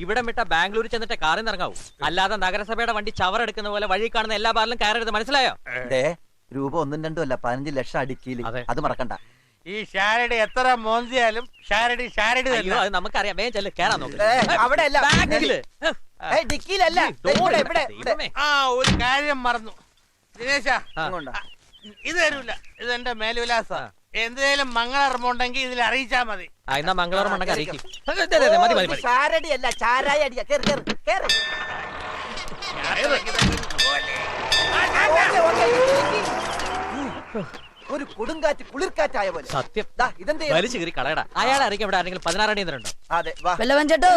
ഇവിടെ വിട്ട ബാംഗ്ലൂർ ചെന്നിട്ട് കാറിൽ ഇറങ്ങാവൂ. അല്ലാതെ നഗരസഭയുടെ വണ്ടി ചവറെടുക്കുന്ന പോലെ വഴി കാണുന്ന എല്ലാ ബാറിലും കയറരുത്, മനസ്സിലായോ? രൂപ 1 2 അല്ല 15 ലക്ഷം അടിക്കില്ല, അത് മറക്കണ്ട. ഈ ഷാരടി എത്ര മോന്തിയാലും ഷാരടി അത് നമുക്കറിയാം. വേഗം ചെല്ല്, കേറാൻ നോക്ക്. അവിടെ അല്ല, ഒരു കാര്യം മറന്നു ദിനേശ, ഇത് തരൂല. ഇത് എന്റെ മേൽവിലാസ. എന്തേലും മംഗളർമുണ്ടെങ്കിൽ ഇതിൽ അറിയിച്ചാ മതി. എന്നാ മംഗളർമുണ്ടെങ്കിൽ അറിയിക്കും. ഷാരടി അല്ല, ചാരായ അടിയാ. ഒരു കൊടുങ്കാറ്റ് കുളിർക്കാറ്റായ പോലെ. സത്യം. ഇതെന്താ വലിച്ചു കീറി കളയടാ. അയാളെ അറിയിക്കും. ഇവിടെ ആരെങ്കിലും 16 അടിയുണ്ടോ? അതെ, വെല്ലവൻചേട്ടോ,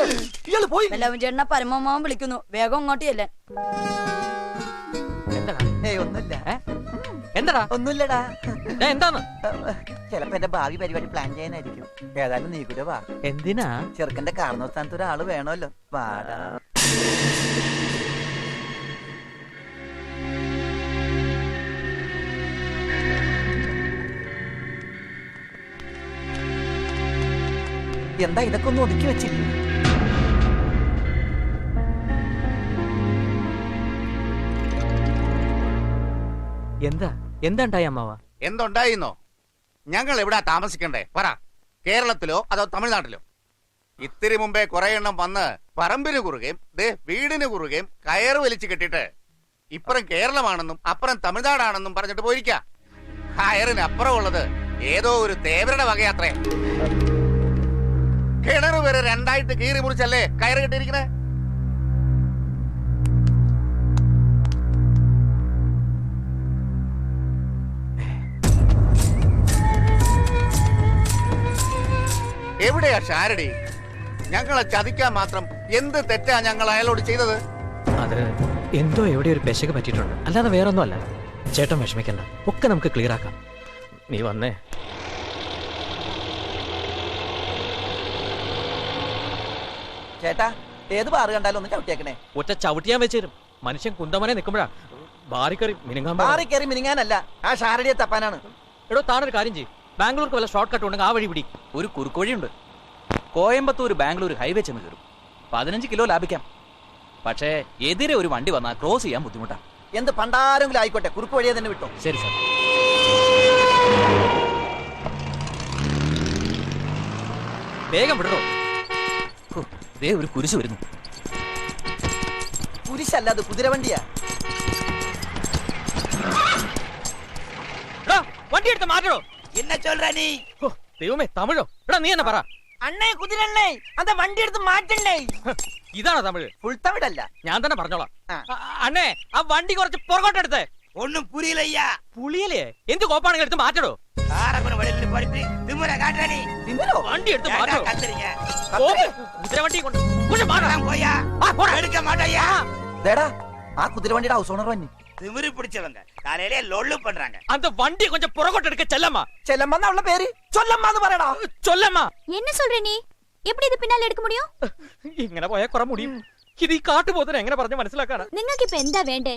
വെല്ലവൻചേട്ടനെ പരമമാവൻ വിളിക്കുന്നു, വേഗം അങ്ങോട്ട് ചെല്ലാൻ. എന്താടാ? ഒന്നുമില്ലടാ. എന്താണ്? ചിലപ്പോ എന്റെ ഭാവി പരിപാടി പ്ലാൻ ചെയ്യാനായിരിക്കും. ഏതായാലും നീ കൂടെ വാ. എന്തിനാ? ചെറുക്കന്റെ കാരണസ്ഥാനത്ത് ഒരാള് വേണമല്ലോ. വാടാ. എന്താ ഇതൊക്കെ ഒന്ന് ഒതുക്കി വെച്ചില്ല? എന്താണ്ടായി അമ്മാവ? എന്തുണ്ടായിന്നോ? ഞങ്ങൾ എവിടാ താമസിക്കണ്ടേ പറ? കേരളത്തിലോ അതോ തമിഴ്നാട്ടിലോ? ഇത്തിരി മുമ്പേ കുറെ എണ്ണം വന്ന് പറമ്പിന് കുറുകയും വീടിന് കുറുകയും കയറ് വലിച്ചു കെട്ടിട്ട് ഇപ്പുറം കേരളമാണെന്നും അപ്പുറം തമിഴ്നാടാണെന്നും പറഞ്ഞിട്ട് പോയിരിക്ക. കയറിന് അപ്പുറം ഉള്ളത് ഏതോ ഒരു തേവരുടെ വകയാത്രേ. കിണറ് വരെ 2 കീറി മുറിച്ചല്ലേ കയറ് കെട്ടിയിരിക്കണേ. എവിടെയാ ഷാരടി? ഞങ്ങളെ ചതിക്കാൻ മാത്രം എന്ത് തെറ്റാ ഞങ്ങൾ അയാളോട് ചെയ്തത്? അതിന് എന്തോ എവിടെ ഒരു പെശക് പറ്റിയിട്ടുണ്ട്, അല്ലാതെ വേറൊന്നും അല്ല. ചേട്ടൻ വിഷമിക്കണ്ട, ഒക്കെ നമുക്ക് ക്ലിയർ ആക്കാം. നീ വന്നേ. ചേട്ടാ, ഏത് ബാറ് കണ്ടാലും ഒന്ന് ചവിട്ടിയേക്കണേ. ഒറ്റ ചവിട്ടിയാൻ വെച്ചേരും. മനുഷ്യൻ കുന്തമനെ നിൽക്കുമ്പോഴാ ബാറിക്കറി മിനുങ്ങാൻ. ബാറിക്കറി മിനുങ്ങാനല്ല, ആ ഷാരടിയെ തപ്പാനാണ്. എടോ, താനൊരു കാര്യം ചെയ്യും, ബാംഗ്ലൂർക്ക് വല്ല ഷോർട്ട് കട്ട് ഉണ്ടെങ്കിൽ ആ വഴി പിടി. ഒരു കുറുക്ക് വഴിയുണ്ട്. കോയമ്പത്തൂർ ബാംഗ്ലൂർ ഹൈവേ ചെന്ന് കയറും. 15 കിലോ ലാഭിക്കാം. പക്ഷേ എതിരെ ഒരു വണ്ടി വന്നാൽ ക്രോസ് ചെയ്യാൻ ബുദ്ധിമുട്ടാണ്. എന്ത് പണ്ടാരെങ്കിലും ആയിക്കോട്ടെ, കുറുക്ക് വഴിയെ തന്നെ വിട്ടോ. ശരി സാർ. വേഗം വിടണോ? ഒരു കുരിശ് വരുന്നു. കുരിശല്ല, അത് കുതിരവണ്ടിയാ. വണ്ടി എടുത്ത് മാറ്റണോ? എന്നെ ചൊല്ലാ നീ? ദൈവമേ, തമിഴോ? എടാ നീ എന്നെ പറ. അണ്ണേ കുതിരണ്ണേ, അത് വണ്ടി എടുത്ത് മാറ്റണ്ടേ. ഇതാണോ തമിഴ്? ഫുൾ തമിഴല്ല, ഞാൻ തന്നെ പറഞ്ഞോളാം. അണ്ണേ, ആ വണ്ടി കുറച്ച് പുറകോട്ടെടുത്തേ. ഒന്നും പുരിയില്ലയ്യാ. പുളിയല്ലേ? എന്ത് കോപ്പാണെങ്കിൽ എടുത്ത് മാറ്റടോ. വണ്ടി എടുത്ത് മാറ്റോ. കുതിരവണ്ടി കൊണ്ട് ആ കുതിരവണ്ടിയുടെ ഹൗസ് ഓണർ വന്നി திமிரு பிடிச்சவங்க காலையிலே லொள்ளு பண்றாங்க. அந்த வண்டி கொஞ்சம் புறகோட்ட எடுக்க. செல்லம்மா. செல்லம்மா அவள பேரு சொல்லம்மான்னு പറയടാ. சொல்லம்மா. என்ன சொல்ற நீ? எப்படி ഇത് പിന്നാലെ എടുക്ക முடியும்? ഇങ്ങനെ പോയാ കുറെ മുടിയും. ഇത് ഈ കാട്ടുപോത്തിനെ എങ്ങനെ പറഞ്ഞു മനസ്സിലാക്കാനാ? നിങ്ങൾക്ക് ഇപ്പോ എന്താ വേണ്ടേ?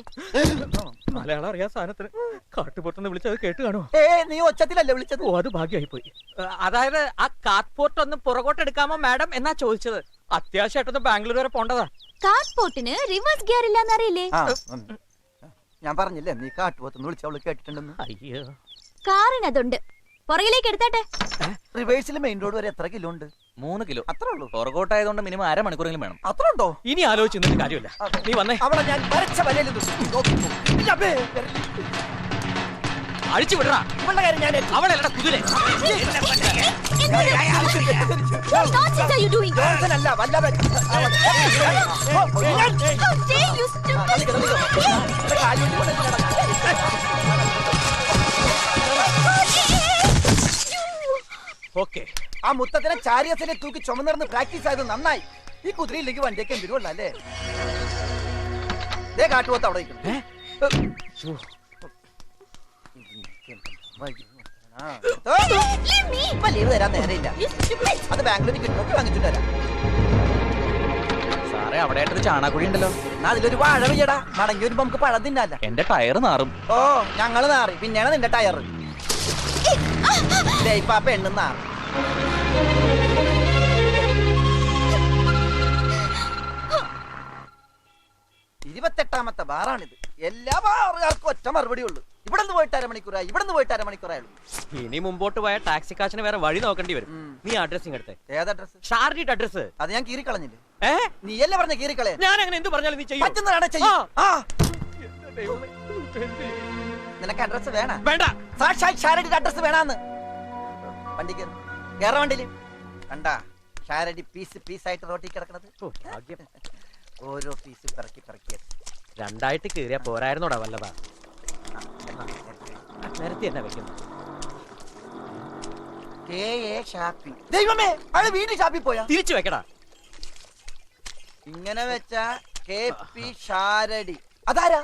മലയാളം അറിയാ സാധനത്തിന് കാട്ടുപോത്തെന്ന് വിളിച്ചത് കേട്ട് കാണോ? നീ ഒച്ചത്തിലല്ലേ വിളിച്ചത്? ഓ, അത് ഭാഗ്യമായി പോയി. അതായത് ആ കാട്ട്പോർട്ട് ഒന്ന് പുറകോട്ട് എടുക്കാമോ മാഡം എന്നാ ചോദിച്ചത്. അത്യാവശ്യമായിട്ടൊന്ന് ബാംഗ്ലൂർ വരെ പോണ്ടതാ. കാട്ട്പോർട്ടിന് റിവേഴ്സ് ഗിയർ ഇല്ലാന്ന് അറിയില്ലേ? ഞാൻ പറഞ്ഞില്ലേ നീ കാട്ടുപോത്തെന്ന് വിളിച്ചവള് കേട്ടിട്ടുണ്ടെന്ന്. അയ്യോ, കാറിന് അതുണ്ട്. പുറകിലേക്ക് എടുത്താട്ടെ. റിവേഴ്സിൽ മെയിൻ റോഡ് വരെ എത്ര കിലോ ഉണ്ട്? 3 കിലോ. അത്രേ ഉള്ളൂ. പുറകോട്ടായതുകൊണ്ട് മിനിമം 1/2 മണിക്കൂറെങ്കിലും വേണം. അത്ര ഉണ്ടോ? ഇനി ആലോചിച്ചിട്ട് കാര്യമില്ല. നീ വന്നേ. അവളെ ഞാൻ വരച്ച വലയിൽ അഴിച്ചു വിടറാ. ഇവളുടെ കാര്യം ഞാൻ അവളല്ലടാ കുതിരെ. അല്ല വല്ലവൻ ഓക്കെ. ആ മുത്തത്തിനെ ചാരിയസിനെ തൂക്കി ചുമന്നിരുന്ന് പ്രാക്ടീസ് ആയത് നന്നായി. ഈ കുതിരയിലേക്ക് വണ്ടിയൊക്കെ എന്തിനുള്ള അല്ലേ? കാട്ടുപോത്ത് അവിടെ ലീവ് തരാൻ നേരെയില്ല. അത് ബാംഗ്ലൂരിൽ കിട്ടും, വാങ്ങിച്ചിട്ട് വരാം. സാറേ, അവിടെ ആയിട്ടൊരു ചാണാക്കുഴി ഉണ്ടല്ലോ. എന്നാ അതിലൊരു വാഴ വീടാ. മടങ്ങി വരുമ്പോ നമുക്ക് പഴം തിന്നല്ല. എന്റെ ടയർ നാറും. ഓ, ഞങ്ങള് നാറി. പിന്നെയാണ് നിന്റെ ടയർ. ഇപ്പൊ ആ പെണ്ണ് നാറി. 58ാമത്തെ ബാറാണിത്. എല്ലാ ബാറുകാർക്കും ഒറ്റ മറുപടി ഉള്ളൂ. ഇവിടുന്ന് പോയിട്ട് അരമണിക്കൂറായി, ഇവിടുന്ന് പോയിട്ട് അരമണിക്കൂറായുള്ളൂ. ഇനി മുമ്പോട്ട് പോയ ടാക്സി കാശിന് വേറെ വഴി നോക്കേണ്ടി വരും. നീ അഡ്രസ്സിങ് എടുത്തേ. ഏത് അഡ്രസ്? ഷാർഡിയുടെ അഡ്രസ്. അത് ഞാൻ കീറിക്കളഞ്ഞില്ലേ? ഏ, നീയല്ലേ പറഞ്ഞ കീറിക്കളെ? ഞാൻ അങ്ങനെ എന്ത് പറഞ്ഞാലും നീ ചെയ്യും. പറ്റുന്നതാണ് ചെയ്യും. ആ. നിനക്ക് അഡ്രസ് വേണ? വേണ്ട. സാക്ഷാൽ ഷാരടിയുടെ അഡ്രസ് വേണാന്ന്. വണ്ടി കേറ വണ്ടിയില് കണ്ടാ ഷാരടി പീസ് പീസായിട്ട് റോട്ടിൽ കിടക്കണത്. ഓരോ പീസ് പിറക്കി പിറക്കിയത്. രണ്ടായിട്ട് കീറിയാ പോരായിരുന്നോടാ വല്ലതാ. നിരത്തി തന്നെ വെക്കുന്നു. ദൈവമേ, അയാള് വീണ്ടും ഷാപ്പിൽ പോയാ? തിരിച്ചു വെക്കടാ. ഇങ്ങനെ വെച്ചാ KP ഷാരടി. അതാരാ?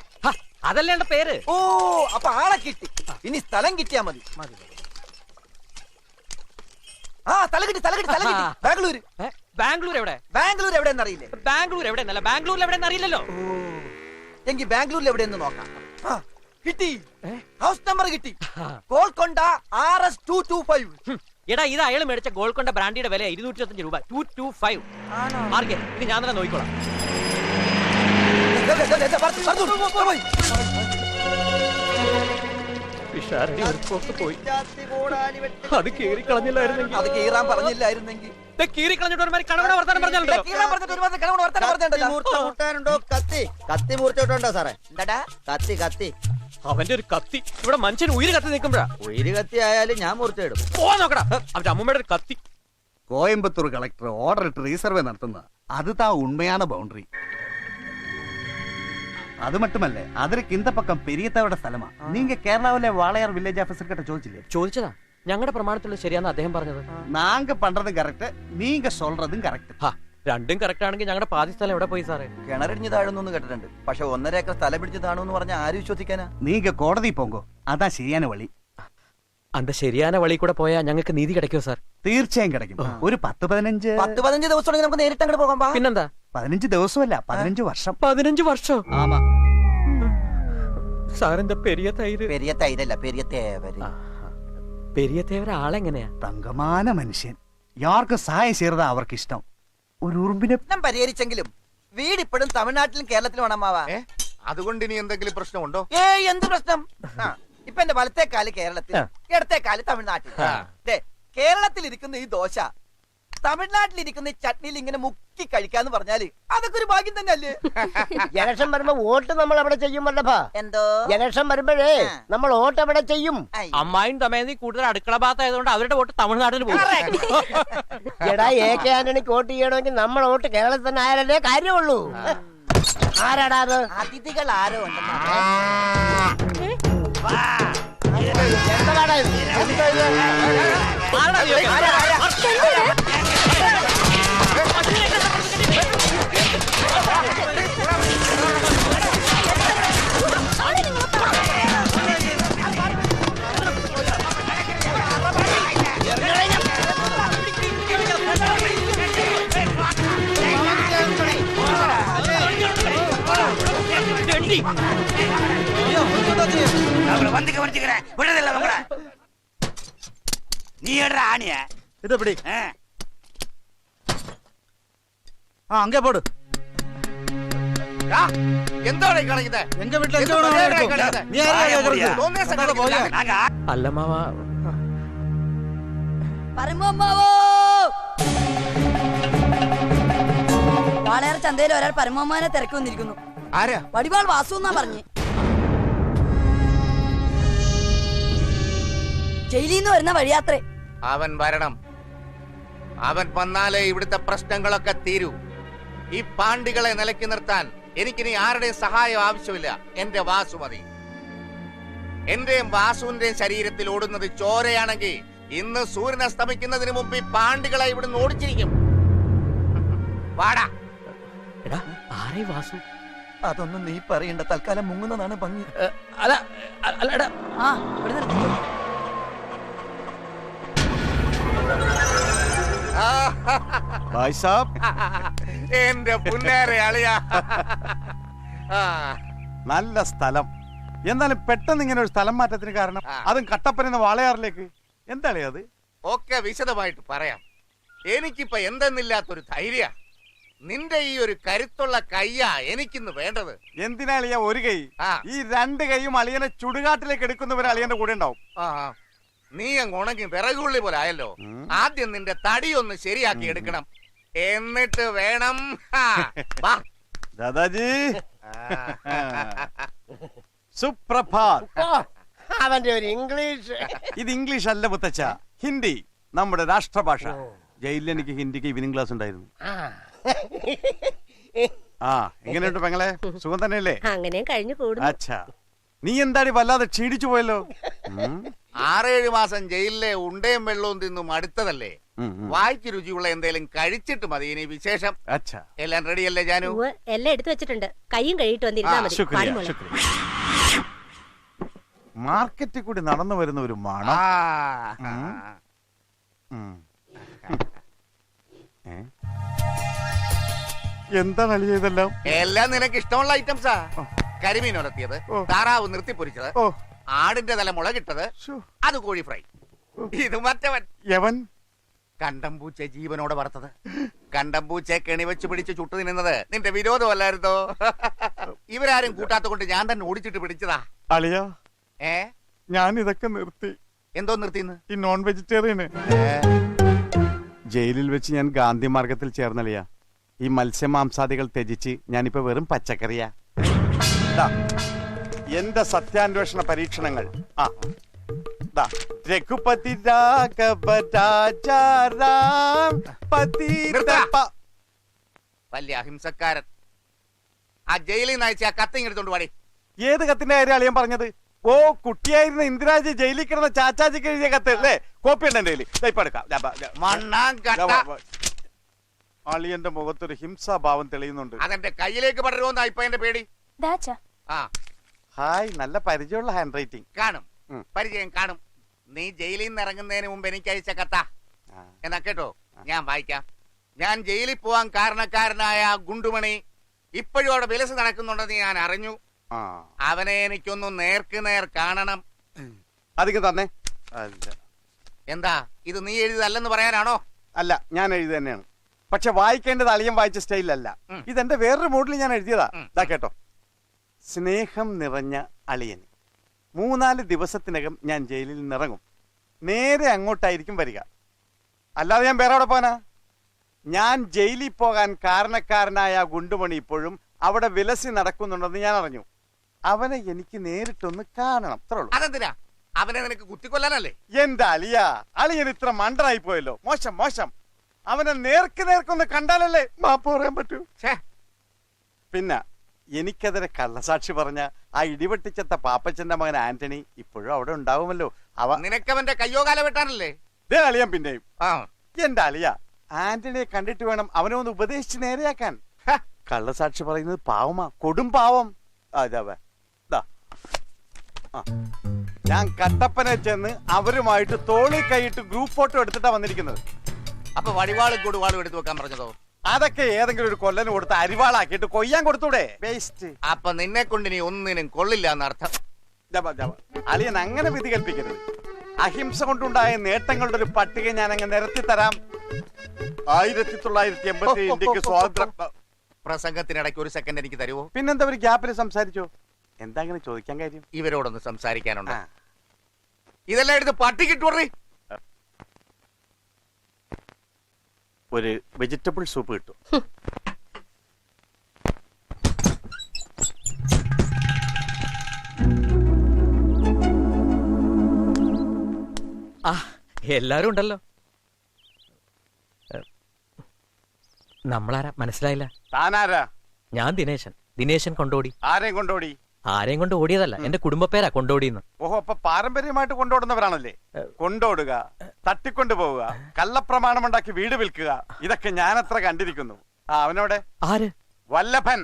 അതല്ലേ എന്റെ പേര്. ഓ, അപ്പൊ ആളെ കിട്ടി. ഇനി സ്ഥലം കിട്ടിയാ മതി. ആ, സ്ഥലം കിട്ടി. ബാംഗ്ലൂര്. ബാംഗ്ലൂർ എവിടെ? ബാംഗ്ലൂർ എവിടെയെന്ന് അറിയില്ലേ? ബാംഗ്ലൂർ എവിടെ എന്നല്ല, ബാംഗ്ലൂരിൽ എവിടെ അറിയില്ലല്ലോ. എങ്കിൽ ബാംഗ്ലൂരിൽ എവിടെയെന്ന് നോക്കാം. ആ, കിട്ടി. ഹൗസ് നമ്പർ കിട്ടി. ഗോൾക്കൊണ്ട RS225. എടാ, ഇത് അയാൾ മേടിച്ച ഗോൾക്കൊണ്ട ബ്രാൻഡിയുടെ വില 225 രൂപ. 225. മാർക്കേ, ഇത് ഞാൻ തന്നെ നോക്കിക്കോളാം. പോയി. അത് കീറി കളഞ്ഞില്ലായിരുന്നെങ്കിൽ, അത് കീറാൻ പറഞ്ഞില്ലായിരുന്നെങ്കിൽ കത്തി സാറേ. എന്താടാ കത്തി കത്തി അവന്റെ ഒരു കത്തി ഇവിടെ മനുഷ്യൻ ഉയിര് കത്തി നിൽക്കുമ്പോഴാ. ഉയിര് കത്തി ആയാലും ഞാൻ മുറിച്ചിടും. പോവാൻ നോക്കടാ. അവന്റെ അമ്മൂമ്മയുടെ ഒരു കത്തി. കോയമ്പത്തൂർ കളക്ടർ ഓർഡർ ഇട്ട് റീസർവേ നടത്തുന്ന അത് താ ഉണ്മയാണ് ബൗണ്ടറി. அது மட்டுமல்ல, அதற்கு இந்த பக்கம் பெரியத்தவட സ്ഥലമാ. நீங்க கேரளாவிலே வாளையார் வில்லேஜ் ஆபீசர் கிட்ட ചോദിച്ചില്ലേ? ചോദിച്ചതാ. ഞങ്ങളുടെ പ്രമാണത്തിൽ ശരിയാന്ന് അദ്ദേഹം പറഞ്ഞത്. നാങ്ക പண்றதும் കറക്റ്റ്, നീങ്ക சொல்றதுം കറക്റ്റ്. രണ്ടും കറക്റ്റ് ആണെങ്കിൽ ഞങ്ങളുടെ പാതി സ്ഥലം എവിടെ പോയി സാറേ? കിണറിഞ്ഞു താഴുന്നു കേട്ടിട്ടുണ്ട്. പക്ഷെ 1.5 ഏക്കർ സ്ഥലം പിടിച്ച് താണു പറഞ്ഞാൽ ആര് വിശ്വസിക്കാനാ? നീങ്ക കോടതി പോങ്കോ, അതാ ശരിயான വഴി. അന്ത ശരിയാന വഴി കൂടെ പോയാ ഞങ്ങൾക്ക് നീതി கிடைக்குമോ സാർ? തീർച്ചയായും കിടക്കും. ഒരു 10-15 ദിവസം നമുക്ക് നേരിട്ട് അങ്ങോട്ട് പോകാം. പിന്നെന്താ? 15 ദിവസമല്ല, 15 വർഷം. 15 വർഷം? ആമാ. സാറിന്റെ പെരിയ തൈര്. പെരിയ തൈരല്ല, പെരിയ തേവര്. പെരിയ തേവര ആളെങ്ങനെയാ? തങ്കമാന മനുഷ്യൻ. യാർക്കും സഹായം ചെയ്യറതാ അവർക്ക് ഇഷ്ടം. ഒരു ഉറുമ്പിനെ പരിഹരിച്ചെങ്കിലും വീട് ഇപ്പോഴും തമിഴ്നാട്ടിലും കേരളത്തിലും വേണമാവാ. അതുകൊണ്ട് ഇനി എന്തെങ്കിലും പ്രശ്നമുണ്ടോ? എന്ത് പ്രശ്നം? ഇപ്പൊ എന്റെ വലത്തേക്കാല് കേരളത്തിൽ, ഇടത്തേക്കാല് തമിഴ്നാട്ടിൽ. കേരളത്തിൽ ഇരിക്കുന്ന ഈ ദോശ തമിഴ്നാട്ടിൽ ഇരിക്കുന്ന ഈ ചട്നിയിൽ ഇങ്ങനെ മുക്കി കഴിക്കാന്ന് പറഞ്ഞാല് അതൊക്കെ ഒരു ഭാഗ്യം തന്നെ അല്ലേ? ഇലക്ഷൻ വരുമ്പോ വോട്ട് നമ്മൾ അവിടെ ചെയ്യും. എന്തോ ഇലക്ഷൻ വരുമ്പോഴേ നമ്മൾ വോട്ട് എവിടെ ചെയ്യും? അമ്മായും തമേന്തി കൂടുതൽ അടുക്കള ഭാഗത്തായതുകൊണ്ട് അവരുടെ വോട്ട് തമിഴ്നാട്ടിൽ പോകും. എടാ, AK ആന്റണിക്ക് വോട്ട് ചെയ്യണമെങ്കിൽ നമ്മൾ വോട്ട് കേരളത്തിൽ തന്നെ ആയാലേ കാര്യമുള്ളൂ. ആരാടാ അത്? അതിഥികൾ ആരോ ഉണ്ടെന്നാ. എന്താടാ ഇത്? എന്താ ഇത്? வந்து கவனிச்சுக்கிறேன். விடுதல்ல உங்கள. நீ ஏடா ஆணிய? ഇത് പിടി. അങ്ങേ പോട്. എന്താണ് ഈ കളിക്കുന്നത്? എന്റെ വീട്ടിൽ അല്ല മാവ. വാളയാർ ചന്തയിൽ ഒരാൾ പരമോമാനെ തിരക്കി വന്നിരിക്കുന്നു. ആരാ? വടിവാൾ വാസു എന്നാ പറഞ്ഞ്. ജയിലിൽ നിന്ന് വരുന്ന വഴിയാത്രേ. അവൻ വരണം. അവൻ വന്നാലേ ഇവിടുത്തെ പ്രശ്നങ്ങളൊക്കെ തീരൂ. ഈ പാണ്ടികളെ നിലയ്ക്ക് നിർത്താൻ എനിക്കിനി ആരുടെയും സഹായം ആവശ്യമില്ല. എന്റെ വാസു മതി. എന്റെയും വാസുവിന്റെയും ശരീരത്തിൽ ഓടുന്നത് ചോരയാണെങ്കിൽ ഇന്ന് സൂര്യൻ അസ്തമിക്കുന്നതിന് മുമ്പ് ഈ പാണ്ടികളെ ഇവിടുന്ന് ഓടിച്ചിരിക്കും. വാടാ. എടാ, ആരേ വാസു? അതൊന്നും നീ പറയണ്ട, തൽക്കാലം മുങ്ങുന്നതാണ് ഭംഗി. അല്ല അല്ലടാ. ആ, ഇവിടെ നിർത്തി. ഭായ് സാബ്, എന്റെ പുന്നേരെ അളിയാ. നല്ല സ്ഥലം. എന്നാലും പെട്ടെന്ന് ഇങ്ങനെ ഒരു സ്ഥലം മാറ്റത്തിന് കാരണം, അതും കട്ടപ്പന വാളയാറിലേക്ക്, എന്താണ് അത്? ഒക്കെ വിശദമായിട്ട് പറയാം. എനിക്കിപ്പോ എന്തെന്നില്ലാത്തൊരു ധൈര്യ. നിന്റെ ഈ ഒരു കരുത്തുള്ള കയ്യാ എനിക്കിന്ന് വേണ്ടത്. എന്തിനാ അളിയ ഒരു കൈ? ആ. ഈ രണ്ട് കൈയും അളിയനെ ചുടുകാട്ടിലേക്ക് എടുക്കുന്നവരെ അളിയന്റെ കൂടെ ഉണ്ടാവും. ആ, നീ അങ്ങ് ഉണങ്ങി വിറകുള്ളി പോലെ ആയല്ലോ. ആദ്യം നിന്റെ തടി ഒന്ന് ശരിയാക്കി എടുക്കണം, എന്നിട്ട് വേണം. വാ. ദാദാജി സുപ്രഭാത്. അവന്റെ ഒരു ഇംഗ്ലീഷ്. ഇത് ഇംഗ്ലീഷ് അല്ല മുത്തച്ഛ, ഹിന്ദി, നമ്മുടെ രാഷ്ട്രഭാഷ. ജയിലിൽ എനിക്ക് ഹിന്ദിക്ക് ഈവനിങ് ക്ലാസ് ഉണ്ടായിരുന്നു. ആ, എങ്ങനെയുണ്ട് പെങ്ങളെ? സുഖം തന്നെയല്ലേ? അങ്ങനെ കഴിഞ്ഞു കൂടും. അച്ഛാ, നീ എന്താടി വല്ലാതെ ക്ഷീണിച്ചു പോയല്ലോ. 6-7 മാസം ജയിലിലെ ഉണ്ടയും വെള്ളവും തിന്നും അടുത്തതല്ലേ. വായിക്ക് രുചിയുള്ള എന്തേലും കഴിച്ചിട്ട് മതി ഇനി വിശേഷം. അച്ഛാ, എല്ലാം റെഡിയല്ലേ ജാനു? എല്ലാം എടുത്തു വെച്ചിട്ടുണ്ട്. കൈയും കഴിയിട്ട് വന്നിരുന്നാ മതി. ശുക്രിയ, ശുക്രിയ. മാർക്കറ്റിൽ കൂടി നടന്നു വരുന്ന ഒരു മണം. എന്താണ് അളിയ ഇതെല്ലാം? എല്ലാം നിനക്ക് ഇഷ്ടമുള്ള ഐറ്റംസാ. കരിമീൻ ഉലർത്തിയത്, താറാവ് നിർത്തിപ്പൊരിച്ചത്, ആടിന്റെ തല മുളകിട്ടത്, അത് കോഴി ഫ്രൈ. ഇത് മറ്റവൻ യവൻ കണ്ടംപൂച്ച ജീവനോടെ വറുത്തത്. കണ്ടംപൂച്ചയെ കെണിവെച്ച് പിടിച്ച് ചുട്ടു തിന്നുന്നത് നിന്റെ വിരോധമല്ലായിരുന്നോ? ഇവരാരും കൂട്ടാത്ത കൊണ്ട് ഞാൻ തന്നെ ഓടിച്ചിട്ട് പിടിച്ചതാ. അളിയ, ഞാൻ ഇതൊക്കെ നിർത്തി. എന്തോ നിർത്തിന്ന്? ഈ നോൺ വെജിറ്റേറിയന്. ജയിലിൽ വെച്ച് ഞാൻ ഗാന്ധി മാർഗത്തിൽ ചേർന്നളിയ. ഈ മത്സ്യമാംസാദികൾ ത്യജിച്ച് ഞാനിപ്പോ വെറും പച്ചക്കറിയാ. എന്റെ സത്യാന്വേഷണ പരീക്ഷണങ്ങൾ. രഘുപതി വലിയ അഹിംസക്കാരൻ. ആ ജയിലിൽ നിന്ന് അയച്ച ആ കത്ത് എടുത്തോണ്ട് പാടി. ഏത് കത്തിന്റെ കാര്യം അളിയൻ പറഞ്ഞത്? ഓ, കുട്ടിയായിരുന്ന ഇന്ദിരാജി ജയിലിൽ കിടന്ന ചാച്ചാജിക്ക് എഴുതിയ കത്ത് അല്ലേ? കോപ്പി ഉണ്ട് എന്റെ അളിയന്റെ മുഖത്തൊരു ഹിംസാഭാവം തെളിയുന്നുണ്ട്. അതെന്റെ കയ്യിലേക്ക് പടരുമോന്നാ ഇപ്പൊ എന്റെ പേടി. ഹായ്, നല്ല പരിചയമുള്ള ഹാൻഡ് റൈറ്റിംഗ്. കാണും, പരിചയം കാണും. നീ ജയിലിൽ നിന്ന് ഇറങ്ങുന്നതിന് മുമ്പ് എനിക്ക് അയച്ച കത്താ. എന്നാ കേട്ടോ, ഞാൻ വായിക്കാം. ഞാൻ ജയിലിൽ പോവാൻ കാരണക്കാരനായ ഗുണ്ടുമണി ഇപ്പോഴും അവിടെ വിലസ് നടക്കുന്നുണ്ടെന്ന് ഞാൻ അറിഞ്ഞു. അവനെ എനിക്കൊന്ന് നേർക്ക് നേർ കാണണം. അധികം തന്നെ. എന്താ ഇത് നീ എഴുതിയതല്ലെന്ന് പറയാനാണോ? അല്ല, ഞാൻ എഴുതി തന്നെയാണ്. പക്ഷെ വായിക്കേണ്ടത് അളിയൻ വായിച്ച സ്റ്റൈലല്ല. ഇതെന്റെ വേറൊരു മൂഡിൽ ഞാൻ എഴുതിയതാ. ഇതാ കേട്ടോ. സ്നേഹം നിറഞ്ഞ അളിയന്, 3-4 ദിവസത്തിനകം ഞാൻ ജയിലിൽ നിന്നിറങ്ങും. നേരെ അങ്ങോട്ടായിരിക്കും വരിക. അല്ലാതെ ഞാൻ വേറെ അവിടെ പോകാനാ? ഞാൻ ജയിലിൽ പോകാൻ കാരണക്കാരനായ ഗുണ്ടുമണി ഇപ്പോഴും അവിടെ വിലസി നടക്കുന്നുണ്ടെന്ന് ഞാൻ അറിഞ്ഞു. അവനെ എനിക്ക് നേരിട്ടൊന്ന് കാണണം. അതെന്തിനാ? അവനെ നിനക്ക് കുത്തിക്കൊല്ലാനല്ലേ? എന്റെ അളിയ, അളിയൻ ഇത്ര മണ്ടനായി പോയല്ലോ. മോശം, മോശം. അവനെ നേർക്ക് നേർക്കൊന്ന് കണ്ടാലല്ലേ മാപ്പ് പറയാൻ പറ്റൂ. പിന്നെ എനിക്കെതിരെ കള്ളസാക്ഷി പറഞ്ഞ ആ ഇടിവെട്ടിച്ചത്ത പാപ്പച്ചന്റെ മകൻ ആന്റണി ഇപ്പോഴും അവിടെ ഉണ്ടാവുമല്ലോ. നിനക്കവന്റെ കയ്യോ കാല വെട്ടാനല്ലേ? അളിയൻ പിന്നെയും. എന്റെ അളിയ, ആന്റണിയെ കണ്ടിട്ട് വേണം അവനെ ഒന്ന് ഉപദേശിച്ച് നേരെയാക്കാൻ. കള്ളസാക്ഷി പറയുന്നത് പാവമാ, കൊടും പാവം. ഞാൻ കട്ടപ്പനെ ചെന്ന് അവരുമായിട്ട് തോളി കൈയിട്ട് ഗ്രൂപ്പ് ഫോട്ടോ എടുത്തിട്ടാ വന്നിരിക്കുന്നത്. അപ്പൊ വടിവാളും കൊടുവാളും എടുത്തു വെക്കാൻ പറഞ്ഞതോ? അതൊക്കെ ഏതെങ്കിലും ഒരു കൊല്ലന് കൊടുത്ത് അരിവാളാക്കിയിട്ട് കൊയ്യാൻ കൊടുത്തൂടെ? വേസ്റ്റ്. അപ്പൊ നിന്നെ കൊണ്ട് നീ ഒന്നിനും കൊള്ളില്ല എന്നർത്ഥം. അളിയൻ അങ്ങനെ വിധി കൽപ്പിക്കരുത്. അഹിംസ കൊണ്ടുണ്ടായ നേട്ടങ്ങളുടെ ഒരു പട്ടിക ഞാൻ അങ്ങ് നിരത്തി തരാം. 1987 ഇന്ത്യക്ക് സ്വാതന്ത്ര്യം. പ്രസംഗത്തിനിടയ്ക്ക് ഒരു സെക്കൻഡ് എനിക്ക് തരുമോ? പിന്നെന്താ ഒരു ഗ്യാപ്പിൽ സംസാരിച്ചോ? എന്താ അങ്ങനെ ചോദിക്കാൻ കാര്യം? ഇവരോടൊന്ന് സംസാരിക്കാനുണ്ട്. ഇതെല്ലാം എടുത്ത് പട്ടിക്കിട്ടു. ഒരു വെജിറ്റബിൾ സൂപ്പ് കിട്ടും. എല്ലാരും ഉണ്ടല്ലോ. നമ്മളാരാ മനസ്സിലായില്ല? താനാരാ? ഞാൻ ദിനേശൻ. ദിനേശൻ കൊണ്ടോടി. ആരെയും കൊണ്ടോടി? ആരെയും കൊണ്ട് ഓടിയതല്ല, എന്റെ കുടുംബപ്പേരാ കൊണ്ടോടിന്ന്. ഓഹോ, അപ്പൊ പാരമ്പര്യമായിട്ട് കൊണ്ടോടുന്നവരാണല്ലേ? കൊണ്ടോടുക, തട്ടിക്കൊണ്ടു പോവുക, കള്ളപ്രമാണമുണ്ടാക്കി വീട് വിൽക്കുക, ഇതൊക്കെ ഞാൻ അത്ര കണ്ടിരിക്കുന്നു. അവനോടെ ആര്? വല്ലഭൻ.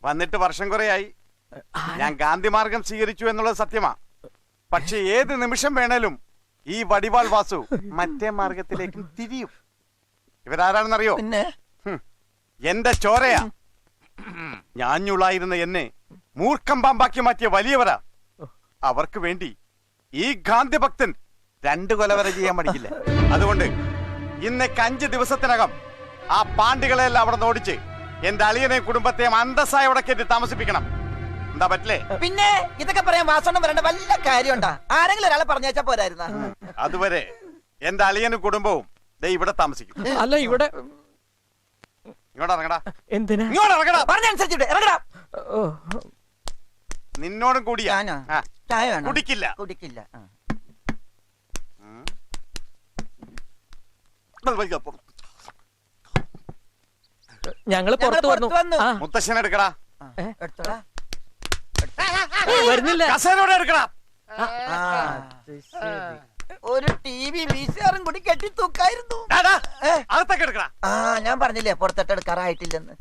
വന്നിട്ട് വർഷം കുറയായി. ഞാൻ ഗാന്ധി മാർഗം സ്വീകരിച്ചു എന്നുള്ളത് സത്യമാ. പക്ഷെ ഏത് നിമിഷം വേണേലും ഈ വടിവാൾ വാസു മറ്റേ മാർഗത്തിലേക്കും തിരിയും. ഇവരാരാണെന്നറിയോ? എന്റെ ചോരയാ. ഞാഞ്ഞുള്ളായിരുന്ന എന്നെ മൂർഖം പാമ്പാക്കി മാറ്റിയ വലിയവരാ. അവർക്ക് വേണ്ടി ഈ ഗാന്ധി ഭക്തൻ 2 കൊല വരെ ചെയ്യാൻ പഠിക്കില്ല. അതുകൊണ്ട് ഇന്നേക്ക് 5 ദിവസത്തിനകം ആ പാണ്ടികളെല്ലാം അവിടെ നിന്ന് ഓടിച്ച് എന്റെ അളിയനെയും കുടുംബത്തെയും അന്തസ്സായി അവിടെ കയറ്റി താമസിപ്പിക്കണം. എന്താ പറ്റില്ലേ? പിന്നെ ഇതൊക്കെ പറയാൻ വാസോണ്ണം വരേണ്ട വല്ല കാര്യമുണ്ടാ? ആരെങ്കിലും ഒരാളെ പറഞ്ഞാച്ചാ പോരായിരുന്ന? അതുവരെ എന്റെ അളിയനും കുടുംബവും ദേ ഇവിടെ താമസിക്കും. അല്ല ഇവിടെ ഇങ്ങോട്ട് ഇറങ്ങടാ. എന്തിനാ? ഇങ്ങോട്ട് ഇറങ്ങടാ. പറഞ്ഞനുസരിച്ചിട്ട് ഇറങ്ങടാ. ഓ, നിന്നോടും കൂടിയാ. ഞാനോ? ആ, ചായ വേണോ? കുടിക്കില്ല. കുടിക്കില്ല. ആ. ഞങ്ങള് പുറത്തു വന്നു. ആ, മുത്തശ്ശനെ എടുക്കടാ. എടുത്തോടാ. വരുന്നില്ല. കസേരയോടെ എടുക്കടാ. ആ, ഒരു TV VCRും കൂടി കെട്ടി തൂക്കായിരുന്നു. ഡാ, ഡാ, അകത്തേക്ക് എടുക്കടാ. ആ, ഞാൻ പറഞ്ഞില്ലേ പുറത്തിട്ട് എടുക്കാറായിട്ടില്ലെന്ന്.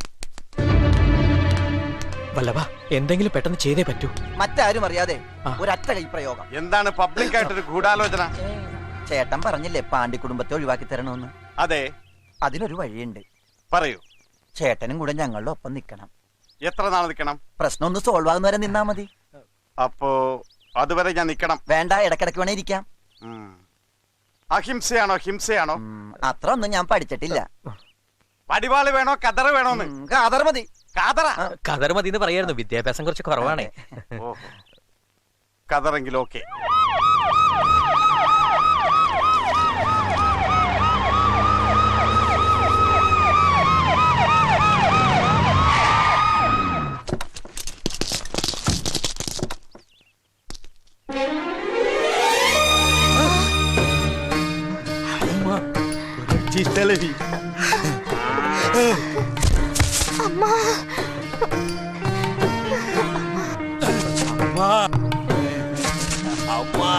വല്ലഭ, എന്തെങ്കിലും പെട്ടെന്ന് ചെയ്തേ പറ്റൂ. മറ്റാരും അറിയാതെ ഒരൊറ്റ കൈ പ്രയോഗം. എന്താണ് പബ്ലിക് ആയിട്ടൊരു ഗൂഢാലോചന? ചേട്ടൻ പറഞ്ഞില്ലേ പാണ്ടി കുടുംബത്തെ ഒഴിവാക്കി തരണമെന്ന്? അതെ, അതിനൊരു വഴിയുണ്ട്. പറയൂ. ചേട്ടനും കൂടെ ഞങ്ങളുടെ ഒപ്പം നിക്കണം. എത്ര നാൾ നിൽക്കണം? പ്രശ്നം ഒന്ന് സോൾവ് ആകുന്ന വരെ നിന്നാ മതി. അപ്പോ അതുവരെ ഞാൻ നിക്കണം. വേണ്ട, ഇടക്കിടക്ക് വേണേ ഇരിക്കാം. അഹിംസയാണോ ഹിംസയാണോ? അത്ര ഒന്നും ഞാൻ പഠിച്ചിട്ടില്ല. വടിവാള് വേണോ കതറ് വേണോന്ന്? കാതർ മതി. കാതറ. കതർ മതി എന്ന് പറയായിരുന്നു. വിദ്യാഭ്യാസം കുറച്ച് കുറവാണേ. ഓഹോ, കതറെങ്കിലും ഓക്കെ. ചിത്തലവി. അമ്മ அம்மா அம்மா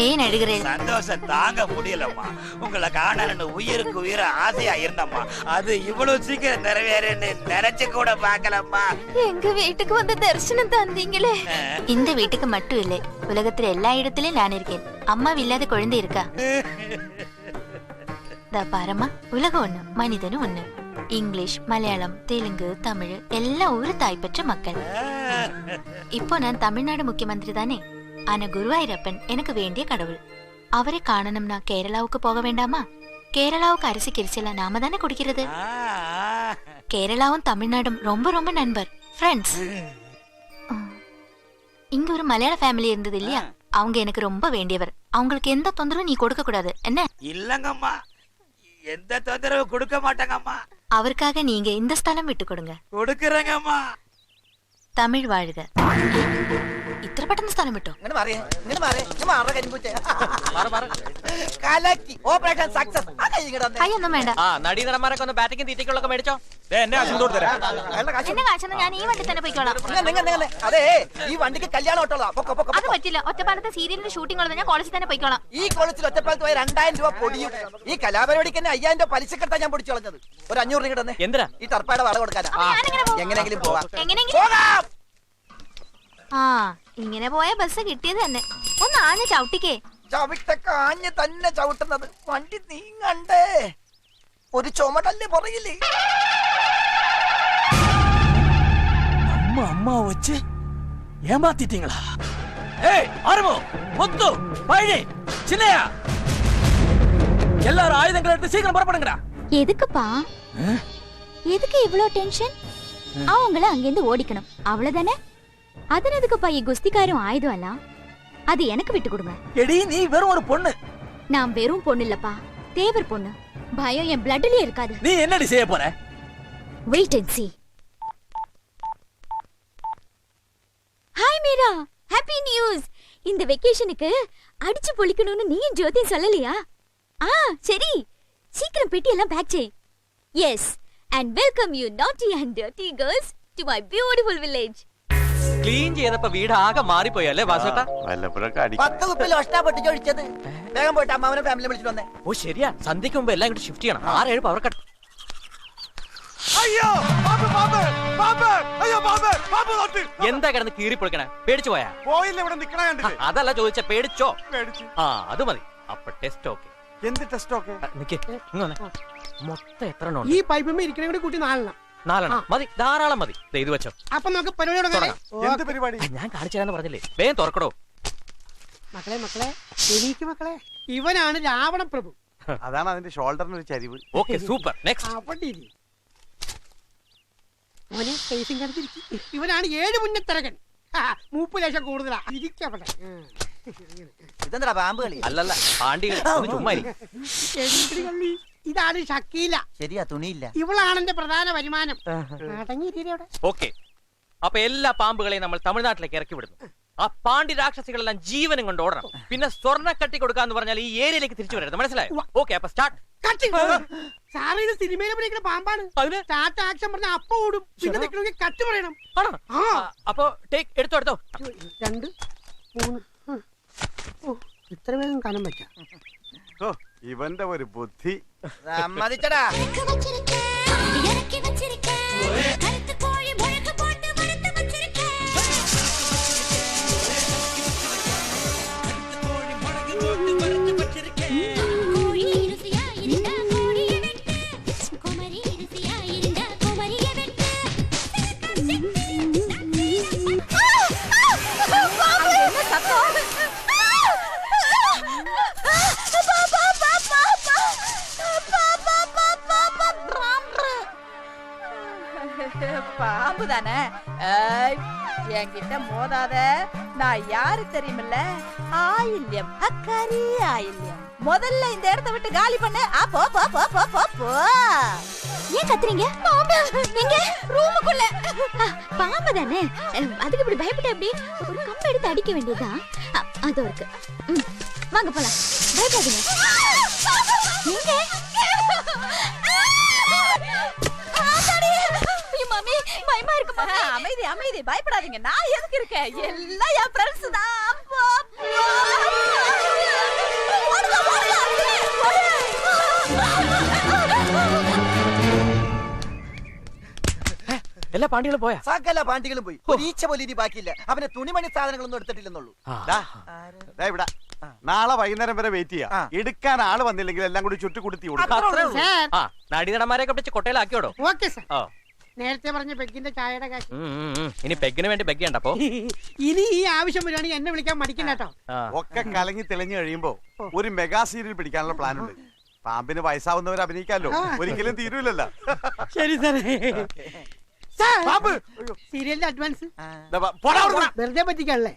ஏன் அழுகிறேன்? சந்தோஷம் தாங்க முடியலம்மா. உங்களை காணலன்னு உயிருக்கு உயிர ஆசையா இருந்தம்மா. அது இவ்வளவு சீக்கிரம் நிறைவேறன்னு நினைச்சு கூட பாக்கலம்மா. எங்க வீட்டுக்கு வந்து தரிசனம் தந்தீங்களே. இந்த வீட்டுக்கு மட்டும் இல்லை, உலகத்துல எல்லா இடத்திலும் நான் இருக்கேன். அம்மா இல்லாத குழந்தை இருக்கா? பாரம்மா, உலகம் ஒண்ணு, மனிதனும் ஒண்ணு. இங்கிலீஷ், மலையாளம், தெலுங்கு, தமிழ் எல்லாம் ஒரு தாய் பெற்ற மக்கள். இப்போ நான் தமிழ்நாடு முக்கியமந்திரி தானே. ஆனா குருவாயூரப்பன் எனக்கு வேண்டிய கடவுள். அவரை காணணும்னா கேரளாவுக்கு போக வேண்டாமா? கேரளாவுக்கு அரிசி கிரிச்செல்லாம் நாம தானே குடிக்கிறது. கேரளாவும் தமிழ்நாடும் ரொம்ப ரொம்ப நண்பர், ஃப்ரெண்ட்ஸ். இங்க ஒரு மலையாள ஃபேமிலி இருந்தது இல்லையா, அவங்க எனக்கு ரொம்ப வேண்டியவர். அவங்களுக்கு எந்த தொந்தரவும் நீ கொடுக்க கூடாது என்ன? இல்லங்கம்மா, எந்த தொந்தரவு கொடுக்க மாட்டாங்கம்மா. அவருக்காக நீங்க இந்த ஸ்தலம் விட்டு கொடுங்க. கொடுக்கறேங்கம்மா. தமிழ் வாழ்க. ഇത്ര പെട്ടെന്ന് സ്ഥലം വിട്ടോ? അയ്യൊന്നും വേണ്ട. നടീനടന്മാരൊക്കെ ഒന്ന് ബാറ്റിംഗ് തീറ്റയ്ക്കുള്ളൊക്കെ മേടിച്ചോ. എന്നെ കാശെന്ന് ഞാൻ ഈ വണ്ടി തന്നെ പോയിക്കോളാം. അതെ, ഈ വണ്ടിക്ക് കല്യാണം ഓട്ടോളാ. അത് പറ്റില്ല. ഒറ്റപ്പാലത്തെ സീരിയലിന്റെ ഷൂട്ടിംഗ് ഉള്ളത് ഞാൻ കോളേജിൽ തന്നെ പോയിക്കോളാം. ഈ കോളേജിൽ ഒറ്റപ്പാലത്ത് പോയ 2000 രൂപ പൊടിയും. ഈ കലാപരിപാടിക്ക് തന്നെ 5000 രൂപ പലിശക്കെടുത്താ ഞാൻ പൊടിച്ചു കളഞ്ഞത്. ഒരു 500 രൂപ തന്നെ. എന്തിനാ? ഈ ടർപ്പായുടെ വള കൊടുക്കാനാ. എങ്ങനെയെങ്കിലും പോവാം. എങ്ങനെയെങ്കിലും. ആ, ഇങ്ങനെ പോയ ബസ് കിട്ടിയത് തന്നെ. ഒന്ന് ആഞ്ഞ ചവിട്ടിക്കേ. ചവിട്ടൊക്കെ ആഞ്ഞ് തന്നെ ചവിട്ടുന്നത്. വണ്ടി നീങ്ങണ്ടേ? ഒരു ചുമടല്ലേ പറയില്ലേ? அம்மா அம்மா வச்சு ஏமாத்திட்டீங்களா? ஏய் ஆரம்போ, முத்து, பழனி, சின்னையா, எல்லாரும் ஆயுதங்களை எடுத்து சீக்கிரம் புறப்படுங்கடா. எதுக்குப்பா? எதுக்கு இவ்ளோ டென்ஷன்? அவங்கள அங்கிருந்து ஓடிக்கணும், அவ்வளவுதானே. அதன் எதுக்குப்பா ഈ குஸ்திக்காரும் ஆயுதம் எல்லாம்? அது எனக்கு விட்டு கொடுங்க. எடி, நீ வெறும் ஒரு பொண்ணு. நான் வெறும் பொண்ணு இல்லப்பா, தேவர் பொண்ணு. பயம் என் பிளட்லயே இருக்காது. நீ என்னடி செய்ய போற? Wait and see. Hi Meera, happy news. இந்த வெக்கேஷனுக்கு அடிச்சு பொளிக்கணும்னு நீ ஜோதியும் சொல்லலையா? சரி, சீக்கிரம் பெட்டி எல்லாம் பேக் செய். Yes, and welcome you naughty and dirty girls to my beautiful village. Clean ചെയ്തപ്പോ വീട് ആകെ മാറിപ്പോയല്ലേ വാസേട്ടാ? വല്ലപ്പോഴൊക്കെ 10 കുപ്പിൽ ഒഷ്ടാ പൊട്ടിച്ചൊഴിച്ചത്. വേഗം പോയിട്ട് അമ്മാവനെ ഫാമിലി വിളിച്ചിട്ട് വന്നേ. ഓ ശരിയാ, സന്ധ്യക്ക് മുമ്പ് എല്ലാം ഇങ്ങോട്ട് ഷിഫ്റ്റ് ചെയ്യണം. 6-7 പവർ കട്ട്. എന്താ കിടന്ന് കീറി പൊളിക്കണേ? പേടിച്ചു പോയാ? പോയില്ല, ഇവിടെ നിക്കണ കണ്ടില്ലേ? അതല്ല ചോദിച്ച, പേടിച്ചോ? പേടിച്ചു. അത് മതി. അപ്പൊ ടെസ്റ്റ് ഓക്കെ. എന്ത് ടെസ്റ്റ് ഒക്കെ? നിക്ക്, ഇങ്ങ് വന്നേ. മൊത്തം എത്ര എണ്ണം ഈ ഉണ്ട്? പൈപ്പ് ഇരിക്കണേ കൂടി കൂട്ടി 4. 4 മതി, ധാരാളം മതി. ദേ ഇത് വെച്ചോ. അപ്പൊ നമുക്ക് പരിപാടി തുടങ്ങാം. എന്ത് പരിപാടി? ഞാൻ കാണിച്ചു തരാന്ന് പറഞ്ഞില്ലേ, വേഗം തുറക്കടോ. മക്കളെ എനിക്ക് മക്കളെ, ഇവനാണ് രാവണ പ്രഭു. അതാണ് അതിന്റെ ഷോൾഡറിന് ഒരു ചരിവ്. Okay, super. നെക്സ്റ്റ്. മോനെ ഫേസിംഗ് കണ്ടിരിക്കും. ഇവനാണ് 7 മുന്നത്തിറകൻ. 30 ലക്ഷം കൂടുതലാ. ഇരിക്കവിടെ. ഇതെന്താ പാമ്പ് കളി? അല്ലല്ല, പാണ്ടികൾ. ചുമ്മാ ഇരി. ഇതാണ് ഷക്കീല. ശരിയാ, തുണിയില്ല. ഇവളാണ് എന്റെ പ്രധാന വരുമാനം. അടങ്ങിയിരിക്കവിടെ. ഓക്കെ, അപ്പൊ എല്ലാ പാമ്പുകളെയും നമ്മൾ തമിഴ്നാട്ടിലേക്ക് ഇറക്കി വിടുന്നു. ആ പാണ്ടി രാക്ഷസികളെല്ലാം ജീവനും കൊണ്ട് ഓടണം. പിന്നെ സ്വർണ്ണ കട്ടി കൊടുക്കാന്ന് പറഞ്ഞാൽ ഈ ഏരിയയിലേക്ക് തിരിച്ചു വരരുത്. മനസ്സിലായോ? ഓക്കെ, അപ്പൊ സ്റ്റാർട്ട്. സാറ് ഇത് സിനിമയിൽ പിടിക്കുന്ന പാമ്പാണ്. സ്റ്റാർട്ട് ആക്ഷൻ പറഞ്ഞ അപ്പ ഓടും. പിന്നെ നിൽക്കണമെങ്കിൽ കട്ട് പറയണം. അപ്പൊ ടേക്ക് എടുത്തോ. 2 3. ഇത്ര വേഗം കനം വെക്കാം. ഇവന്റെ ഒരു ബുദ്ധി. സമ്മതിച്ചടാ. பாம்பு தானே? என்கிட்ட மோதாத. நான் யாரு தெரியுமில்ல? ஆயில்யம், அக்கரி ஆயில்யம். முதல்ல இந்த இடத்தை விட்டு காலி பண்ணு. போ போ போ போ போ போ. ஏன் கத்துறீங்க? பாம்பு எங்க? ரூமுக்குள்ள. பாம்பு தானே, அதுக்கு இப்படி பயப்பட்ட அப்படி ஒரு கம்பு எடுத்து அடிக்க வேண்டியதா? அது இருக்கு. வாங்க போலாம். பயப்படாதீங்க. எங்க? மாமி பயமா இருக்கு மாமி. அமைதி அமைதி, பயப்படாதீங்க. நான் எதுக்கு இருக்கேன்? எல்லாம் என் ஃப்ரெண்ட்ஸ் தான். എല്ലാ പാണ്ടികളും പോയാ? സകല പാണ്ടികളും പോയി. ഒരു ഈച്ച പോലും ഇനി ബാക്കിയില്ല. അവനെ തുണിമണി സാധനങ്ങളൊന്നും എടുത്തിട്ടില്ലെന്നുള്ളൂ. നാളെ വൈകുന്നേരം വരെ വെയിറ്റ് ചെയ്യാം. എടുക്കാൻ ആള് വന്നില്ലെങ്കിൽ എല്ലാം കൂടി ചുറ്റുകുടുത്തി നടീനടന്മാരെയൊക്കെ പിടിച്ച് കൊട്ടയിലാക്കിയോടോ. Okay sir. നേരത്തെ പറഞ്ഞ പെഗിന്റെ ചായയുടെ കാശ്. ഇനി പെഗിന് വേണ്ടി പെഗ് ഉണ്ടപ്പോ. ഇനി ഈ ആവശ്യം വരികയാണെങ്കിൽ എന്നെ വിളിക്കാൻ മടിക്കണ്ട കേട്ടോ. ഒക്കെ കലങ്ങി തെളിഞ്ഞു കഴിയുമ്പോ ഒരു മെഗാ സീരിയൽ പിടിക്കാനുള്ള പ്ലാൻ ഉണ്ട്. പാമ്പിന് വയസ്സാവുന്നവർ അഭിനയിക്കാമല്ലോ, ഒരിക്കലും തീരൂലല്ലോ. ശരി സാറേ. സീരിയലിന്റെ അഡ്വാൻസ് പോടാ, വെറുതെ പറ്റിക്കാണല്ലേ.